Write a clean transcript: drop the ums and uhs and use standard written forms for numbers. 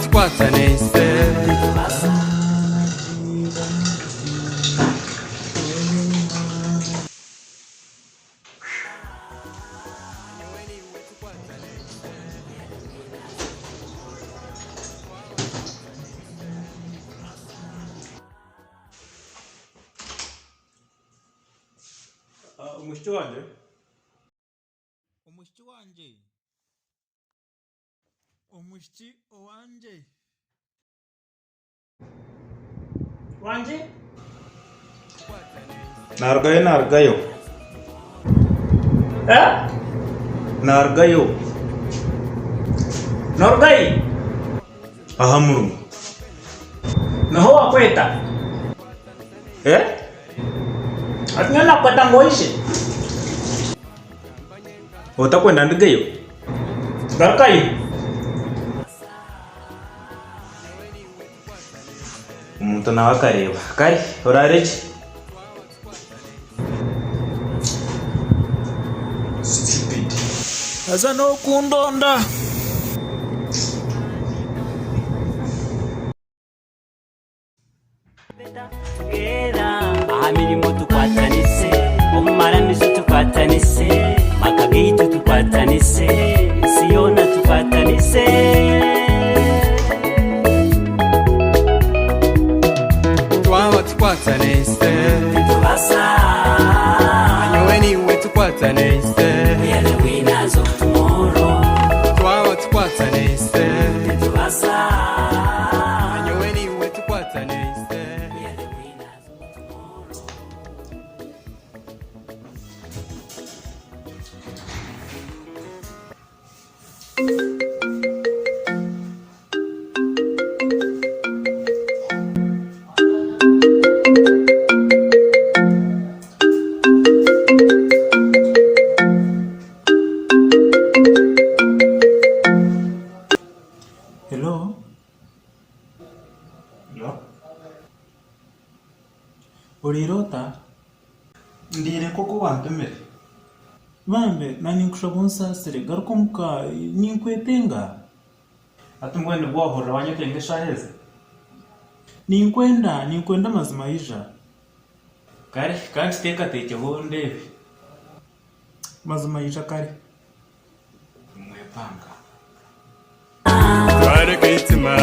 Tukwatanise. Umushiki wanje umushiki wanje nargayo nargayo Norgai, ahamuru naho wakweta. Atinyana kweta ngoishi. utakwenda ndigayo Garkai. umuntu nawe akareba kari urareki stupid aza no kundonda ahamirimo tukwatanise omumaramizo tukwatanise makagaitu tukwatanise siyona tukwatanise Tukwatanise. tubasa Anyoweni we tukwatanise. we are the winners of tomorrow Tukwatanise. tubasa Anyoweni we tukwatanise. we are the winners of tomorrow. hello urirota ndire koko wantumire bambe nani nkushaba unsasire garuka muka ninkwetenga ati ngwende bwahurira wanyotenge eshaheze ninkwenda mazima yija kari kandi tekatekeho ndebe mazima yija kare mwepanga Twareke itima.